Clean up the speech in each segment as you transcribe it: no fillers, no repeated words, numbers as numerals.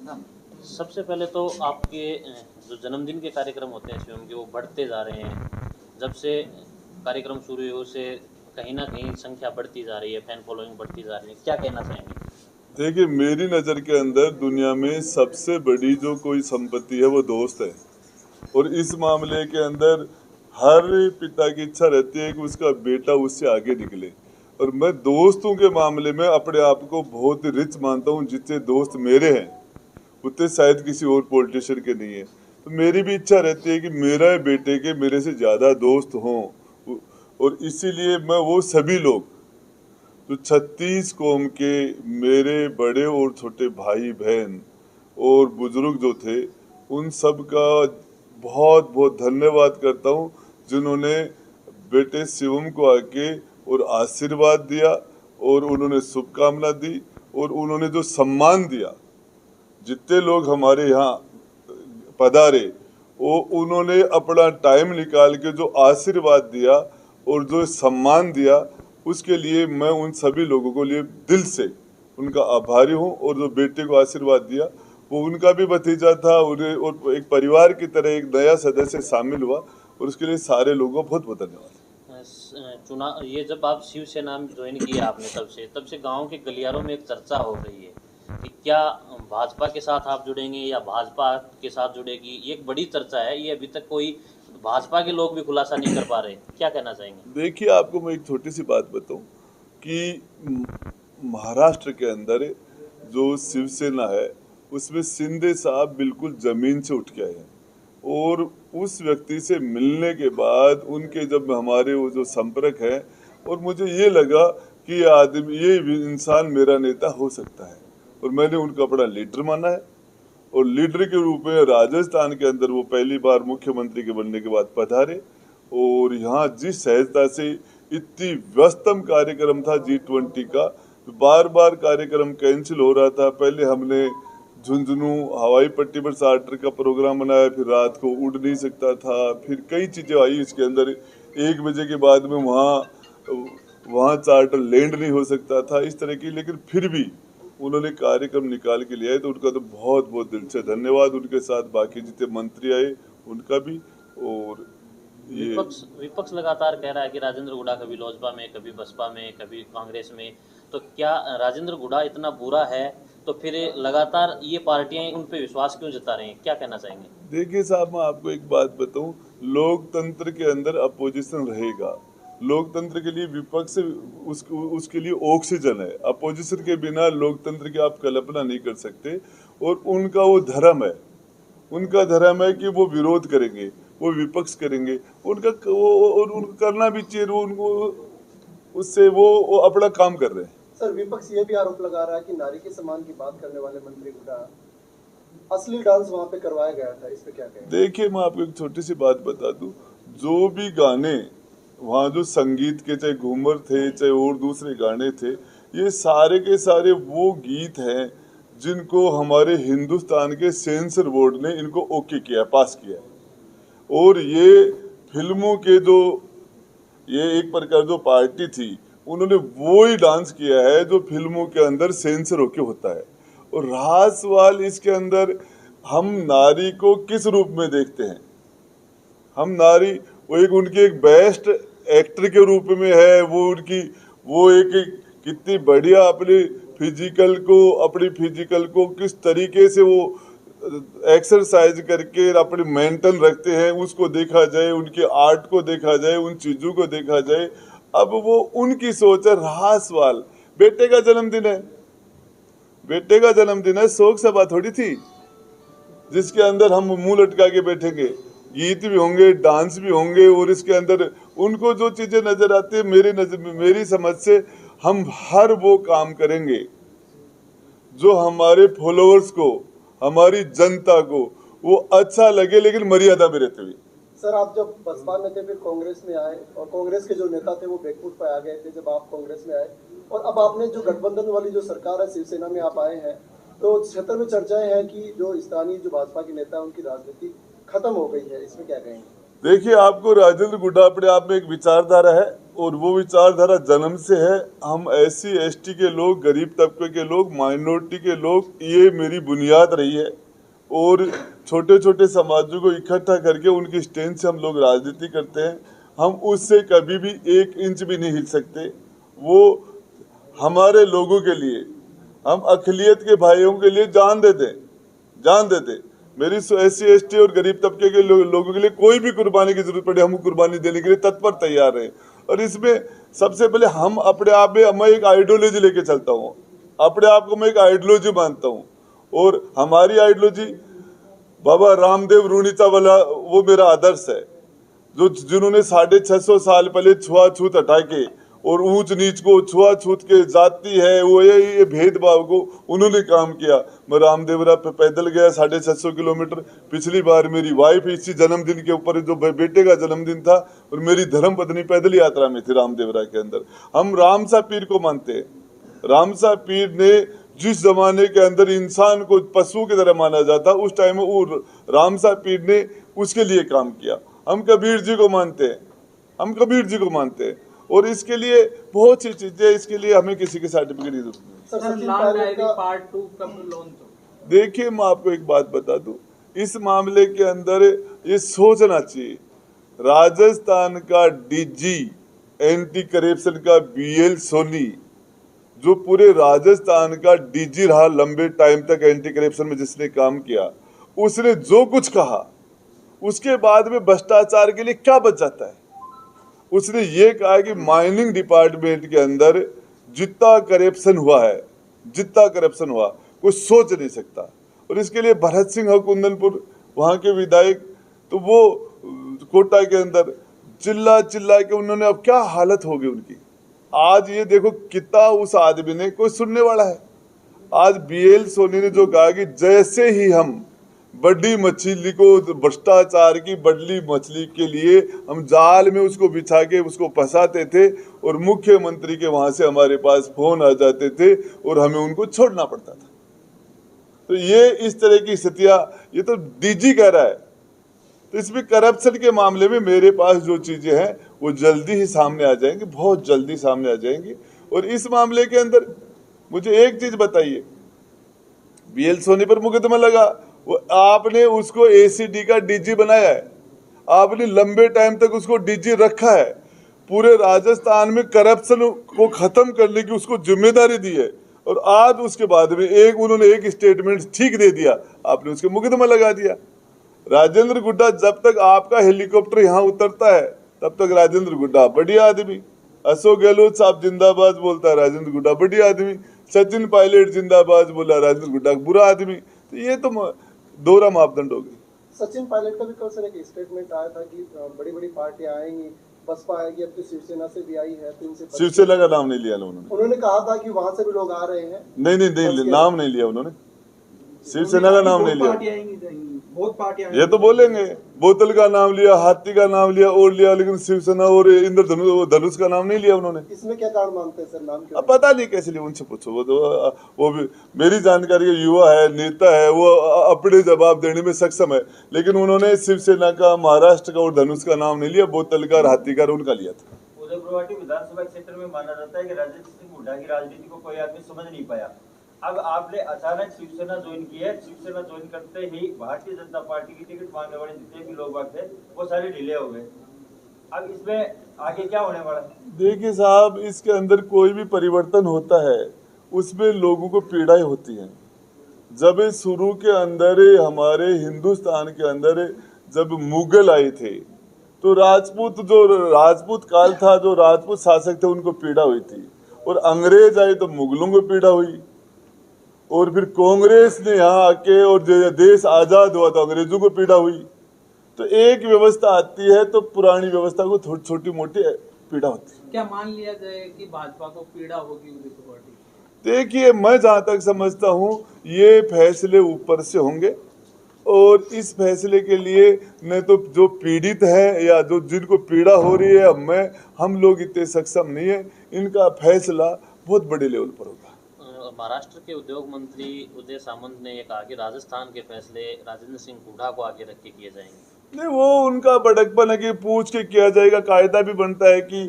सबसे पहले तो आपके जो जन्मदिन के कार्यक्रम होते हैं शिवम के, वो बढ़ते जा रहे हैं। जब से कार्यक्रम शुरू हुए उससे कहीं ना कहीं संख्या बढ़ती जा रही है, फैन फॉलोइंग बढ़ती जा रही है, क्या कहना चाहेंगे? देखिए, मेरी नज़र के अंदर दुनिया में सबसे बड़ी जो कोई संपत्ति है वो दोस्त है। और इस मामले के अंदर हर पिता की इच्छा रहती है कि उसका बेटा उससे आगे निकले। और मैं दोस्तों के मामले में अपने आप को बहुत रिच मानता हूँ। जितने दोस्त मेरे हैं उतने शायद किसी और पॉलिटिशियन के नहीं है। तो मेरी भी इच्छा रहती है कि मेरा बेटे के मेरे से ज़्यादा दोस्त हों। और इसीलिए मैं वो सभी लोग तो 36 कौम के मेरे बड़े और छोटे भाई बहन और बुजुर्ग जो थे उन सब का बहुत बहुत धन्यवाद करता हूँ, जिन्होंने बेटे शिवम को आके और आशीर्वाद दिया और उन्होंने शुभकामना दी और उन्होंने जो सम्मान दिया। जितने लोग हमारे यहाँ पधारे वो उन्होंने अपना टाइम निकाल के जो आशीर्वाद दिया और जो सम्मान दिया, उसके लिए मैं उन सभी लोगों को लिए दिल से उनका आभारी हूँ। और जो बेटे को आशीर्वाद दिया वो उनका भी भतीजा था, उन्हें और एक परिवार की तरह एक नया सदस्य शामिल हुआ, और उसके लिए सारे लोगों को बहुत बहुत धन्यवाद। चुनाव, ये जब आप शिवसेना में ज्वाइन किया आपने, तब से गांव के गलियारों में एक चर्चा हो रही है कि क्या भाजपा के साथ आप जुड़ेंगे या भाजपा के साथ जुड़ेगी। ये एक बड़ी चर्चा है, ये अभी तक कोई भाजपा के लोग भी खुलासा नहीं कर पा रहे, क्या कहना चाहेंगे? देखिए, आपको मैं एक छोटी सी बात बताऊं कि महाराष्ट्र के अंदर जो शिवसेना है उसमें शिंदे साहब बिल्कुल जमीन से उठ के आए हैं। और उस व्यक्ति से मिलने के बाद उनके जब हमारे वो जो संपर्क है, और मुझे ये लगा कि ये आदमी, ये इंसान मेरा नेता हो सकता है। और मैंने उनको अपना लीडर माना है। और लीडर के रूप में राजस्थान के अंदर वो पहली बार मुख्यमंत्री के बनने के बाद पधारे। और यहाँ जिस सहजता से, इतनी व्यस्तम कार्यक्रम था G20 का, बार बार कार्यक्रम कैंसिल हो रहा था। पहले हमने झुंझुनू हवाई पट्टी पर चार्टर का प्रोग्राम बनाया, फिर रात को उड़ नहीं सकता था, फिर कई चीजें आई इसके अंदर। 1 बजे के बाद में वहाँ चार्टर लैंड नहीं हो सकता था, इस तरह की। लेकिन फिर भी उन्होंने कार्यक्रम निकाल के लिया है, तो उनका तो बहुत बहुत दिल से धन्यवाद। उनके साथ बाकी जितने मंत्री आए उनका भी। और ये विपक्ष विपक्ष लगातार कह रहा है कि राजेंद्र गुड़ा कभी लोजपा में, कभी बसपा में, कभी कांग्रेस में। तो क्या राजेंद्र गुड़ा इतना बुरा है? तो फिर लगातार ये पार्टियां उन पे विश्वास क्यों जता रही हैं, क्या कहना चाहेंगे? देखिए साहब, मैं आपको एक बात बताऊं, लोकतंत्र के अंदर अपोजिशन रहेगा। लोकतंत्र के लिए विपक्ष उसके लिए ऑक्सीजन है। अपोजिशन के बिना लोकतंत्र की आप कल्पना नहीं कर सकते। और उनका वो धर्म है, उनका धर्म है कि वो विरोध करेंगे, वो विपक्ष करेंगे। उनका वो और उनको करना भी चाहिए। वो उनको उससे वो अपना काम कर रहे हैं। सर, विपक्ष ये भी आरोप लगा रहा है कि नारी के सम्मान की बात करने वाले मंत्री गुड़ा असली डांस वहां पे करवाया गया था, इस पे क्या कहेंगे? देखिए, मैं आपको एक छोटी सी बात बता दूं, जो भी गाने वहाँ जो संगीत के, चाहे घूमर थे चाहे और दूसरे गाने थे, ये सारे के सारे वो गीत हैं जिनको हमारे हिंदुस्तान के सेंसर बोर्ड ने इनको ओके किया, पास किया। और ये फिल्मों के जो, ये एक प्रकार जो पार्टी थी, उन्होंने वो ही डांस किया है जो फिल्मों के अंदर सेंसर होके होता है। और रहा सवाल इसके अंदर, हम नारी को किस रूप में देखते हैं? हम नारी वो एक उनकी एक बेस्ट एक्टर के रूप में है। वो उनकी वो एक कितनी बढ़िया अपनी फिजिकल को किस तरीके से वो एक्सरसाइज करके अपने मेंटेन रखते हैं, उसको देखा जाए, उनके आर्ट को देखा जाए, उन चीजों को देखा जाए। अब वो उनकी सोच है। रहा सवाल, बेटे का जन्मदिन है, बेटे का जन्मदिन है, शौक सभा थोड़ी थी जिसके अंदर हम मुंह लटका के बैठेंगे। गीत भी होंगे, डांस भी होंगे, और इसके अंदर उनको जो चीजें नजर आती है, मेरी समझ से हम हर वो काम करेंगे जो हमारे फॉलोअर्स को, हमारी जनता को वो अच्छा लगे, लेकिन मर्यादा में रहते हुए। सर, आप जब बसपा में थे फिर कांग्रेस में आए, और कांग्रेस के जो नेता थे वो बैकफुट पे आ गए थे जब आप कांग्रेस में आए, और अब आपने जो गठबंधन वाली जो सरकार है, शिवसेना में आप आए हैं, तो क्षेत्र में चर्चाएं हैं कि जो स्थानीय जो भाजपा के नेता है उनकी राजनीति खत्म हो गई है, इसमें क्या कहेंगे? देखिए, आपको राजेंद्र गुड्डा अपने आप में एक विचारधारा है और वो विचारधारा जन्म से है। हम SC ST के लोग, गरीब तबके के लोग, माइनॉरिटी के लोग, ये मेरी बुनियाद रही है। और छोटे छोटे समाजों को इकट्ठा करके उनकी स्टैंड से हम लोग राजनीति करते हैं। हम उससे कभी भी 1 इंच भी नहीं हिल सकते। वो हमारे लोगों के लिए, हम अक़लियत के भाइयों के लिए जान देते। मेरी SC ST और गरीब तबके के लोगों के लिए कोई भी कुर्बानी की जरूरत पड़े, हम कुर्बानी देने के लिए तत्पर तैयार हैं। और इसमें सबसे पहले हम अपने आप में, मैं एक आइडियोलॉजी लेके चलता हूँ, अपने आप को मैं एक आइडियोलॉजी मानता हूँ। और हमारी आइडियोलॉजी बाबा रामदेव रूणीचा वाला वो मेरा आदर्श है, जिन्होंने 650 साल पहले छुआछूत हटा के और ऊंच नीच को, छुआछूत के जाति है वो ये भेदभाव को उन्होंने काम किया। मैं रामदेवरा पे पैदल गया 650 किलोमीटर। पिछली बार मेरी वाइफ इसी जन्मदिन के ऊपर, जो बेटे का जन्मदिन था, और मेरी धर्म पत्नी पैदल यात्रा में थी रामदेवरा के अंदर। हम रामसा पीर को मानते हैं। रामसा पीर ने जिस जमाने के अंदर इंसान को पशु की तरह माना जाता, उस टाइम में वो रामसा पीर ने उसके लिए काम किया। हम कबीर जी को मानते हैं। और इसके लिए बहुत सी चीजें, इसके लिए हमें किसी के सर्टिफिकेट की जरूरत नहीं। सर, सचिन पायलट का पार्ट 2 कब लॉन्च हो? देखिए, मैं आपको एक बात बता दूं, इस मामले के अंदर ये सोचना चाहिए, राजस्थान का DG एंटी करप्शन का BL सोनी, जो पूरे राजस्थान का DG रहा लंबे टाइम तक एंटी करप्शन में, जिसने काम किया, उसने जो कुछ कहा उसके बाद में भ्रष्टाचार के लिए क्या बच जाता है। उसने ये कहा कि माइनिंग डिपार्टमेंट के अंदर जितना करप्शन हुआ कोई सोच नहीं सकता। और इसके लिए भरत सिंह कुंदनपुर वहाँ के विधायक, तो वो कोटा के अंदर चिल्ला के उन्होंने, अब क्या हालत होगी उनकी। आज ये देखो कितना उस आदमी ने, कोई सुनने वाला है। आज BL सोनी ने जो कहा कि जैसे ही हम बड़ी मछली को, भ्रष्टाचार की बड़ी मछली के लिए हम जाल में उसको बिछा के उसको फंसाते थे, और मुख्यमंत्री के वहां से हमारे पास फोन आ जाते थे और हमें उनको छोड़ना पड़ता था। तो ये इस तरह की स्थितियां, ये तो DG कह रहा है। तो इसमें करप्शन के मामले में मेरे पास जो चीजें हैं वो जल्दी ही सामने आ जाएंगी, बहुत जल्दी सामने आ जाएंगी। और इस मामले के अंदर मुझे एक चीज बताइए, BL सोनी पर मुकदमा लगा, वो आपने उसको ACD का DG बनाया है, आपने लंबे टाइम तक उसको DG रखा है, पूरे राजस्थान में करप्शन को खत्म करने की उसको जिम्मेदारी दी है, और आज उसके बाद में उन्होंने एक स्टेटमेंट ठीक दे दिया, आपने उसके मुकदमा लगा दिया। राजेंद्र गुड्डा, जब तक आपका हेलीकॉप्टर यहाँ उतरता है तब तक राजेंद्र गुड्डा बढ़िया आदमी, अशोक गहलोत साहब जिंदाबाद बोलता है, राजेंद्र गुड्डा बढ़िया आदमी, सचिन पायलट जिंदाबाद बोला, राजेंद्र गुड्डा बुरा आदमी। तो ये तो दोहरा मापदंड हो गई। सचिन पायलट का भी कल सर एक स्टेटमेंट आया था कि बड़ी बड़ी पार्टियां आएंगी, बसपा आएगी, अब तो शिवसेना से भी आई है, तो इनसे शिवसेना का नाम नहीं लिया उन्होंने कहा था कि वहां से भी लोग आ रहे हैं। नहीं, नाम नहीं लिया उन्होंने, शिवसेना का नाम नहीं लिया। बहुत पार्टियां ये तो बोलेंगे, बोतल का नाम लिया, हाथी का नाम लिया और लिया, लेकिन शिवसेना और इंद्रधनुष का नाम नहीं लिया उन्होंने। इसमें क्या कारण मानते हैं सर, नाम क्यों? अब पता नहीं कैसे लिए, उनसे पूछो। वो भी मेरी जानकारी का युवा है, नेता है, वो अपने जवाब देने में सक्षम है, लेकिन उन्होंने शिवसेना का, महाराष्ट्र का और धनुष का नाम नहीं लिया, बोतल का, हाथी का उनका लिया था। उदयपुर विधानसभा क्षेत्र में माना जाता है कि राजेंद्र सिंह हुड्डा की राजनीति को कोई आदमी समझ नहीं पाया। अब आपने अचानक शिवसेना ज्वाइन की है, शिवसेना ज्वाइन करते ही भारतीय जनता पार्टी की टिकट मांगने वाले जितने भी लोग थे वो सारे ढीले हो गए। अब इसमें आगे क्या होने वाला है? देखिए साहब, इसके अंदर कोई भी परिवर्तन होता है उसमें लोगों को पीड़ाएं होती हैं। जब शुरू के अंदर हमारे हिंदुस्तान के अंदर जब मुगल आए थे, तो राजपूत काल था, जो राजपूत शासक थे उनको पीड़ा हुई थी, और अंग्रेज आए तो मुगलों को पीड़ा हुई, और फिर कांग्रेस ने यहाँ आके, और देश आजाद हुआ तो अंग्रेजों को पीड़ा हुई। तो एक व्यवस्था आती है तो पुरानी व्यवस्था को छोटी मोटी पीड़ा होती है। क्या मान लिया जाए कि भाजपा को पीड़ा होगी उदयपुर पार्टी? देखिए, मैं जहां तक समझता हूं ये फैसले ऊपर से होंगे, और इस फैसले के लिए न तो जो पीड़ित है या जो जिनको पीड़ा हो रही है, हम लोग इतने सक्षम नहीं है, इनका फैसला बहुत बड़े लेवल पर होगा। महाराष्ट्र के उद्योग मंत्री उदय सामंत ने ये कहा कि राजस्थान के फैसले राजेंद्र सिंह हुड्डा को आगे रख के किए जाएंगे। नहीं, वो उनका भड़कपन है कि पूछ के किया जाएगा। कायदा भी बनता है कि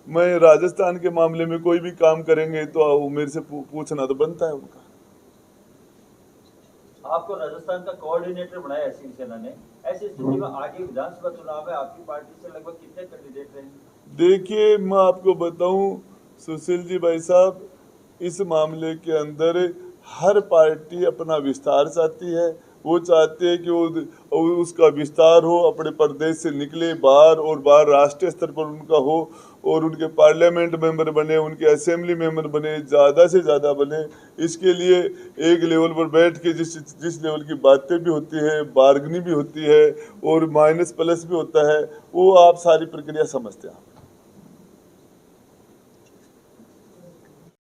मैं राजस्थान के मामले में कोई भी काम करेंगे तो वो मेरे से पूछना तो बनता है उनका। आपको राजस्थान का कोऑर्डिनेटर बनाया है शिवसेना ने, ऐसी स्थिति में आगे विधानसभा चुनाव में आपकी पार्टी से लगभग कितने कैंडिडेट रहेंगे? देखिए, मैं आपको बताऊं सुशील जी भाई साहब, इस मामले के अंदर हर पार्टी अपना विस्तार चाहती है। वो चाहते हैं कि वो उसका विस्तार हो, अपने प्रदेश से निकले बाहर, और बाहर राष्ट्रीय स्तर पर उनका हो, और उनके पार्लियामेंट मेंबर बने, उनके असेंबली मेंबर बने, ज़्यादा से ज़्यादा बने। इसके लिए एक लेवल पर बैठ के जिस लेवल की बातें भी होती है, बार्गनी भी होती है, और माइनस प्लस भी होता है, वो आप सारी प्रक्रिया समझते हैं।